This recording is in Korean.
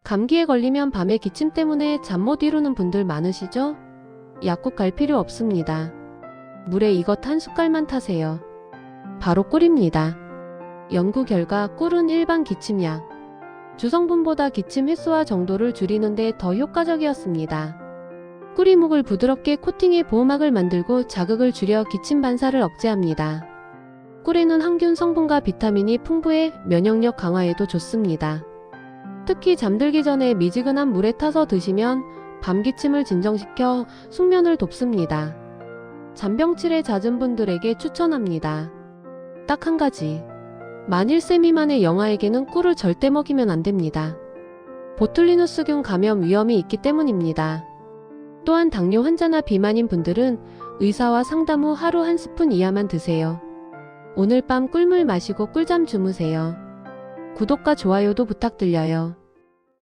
감기에 걸리면 밤에 기침 때문에 잠 못 이루는 분들 많으시죠? 약국 갈 필요 없습니다. 물에 이것 한 숟갈만 타세요. 바로 꿀입니다. 연구 결과 꿀은 일반 기침약, 주성분보다 기침 횟수와 정도를 줄이는 데 더 효과적이었습니다. 꿀이 목을 부드럽게 코팅해 보호막을 만들고 자극을 줄여 기침 반사를 억제합니다. 꿀에는 항균 성분과 비타민이 풍부해 면역력 강화에도 좋습니다. 특히 잠들기 전에 미지근한 물에 타서 드시면 밤 기침을 진정시켜 숙면을 돕습니다. 잔병치레 잦은 분들에게 추천합니다. 딱 한 가지. 만 1세 미만의 영아에게는 꿀을 절대 먹이면 안 됩니다. 보툴리누스균 감염 위험이 있기 때문입니다. 또한 당뇨 환자나 비만인 분들은 의사와 상담 후 하루 한 스푼 이하만 드세요. 오늘 밤 꿀물 마시고 꿀잠 주무세요. 구독과 좋아요도 부탁드려요.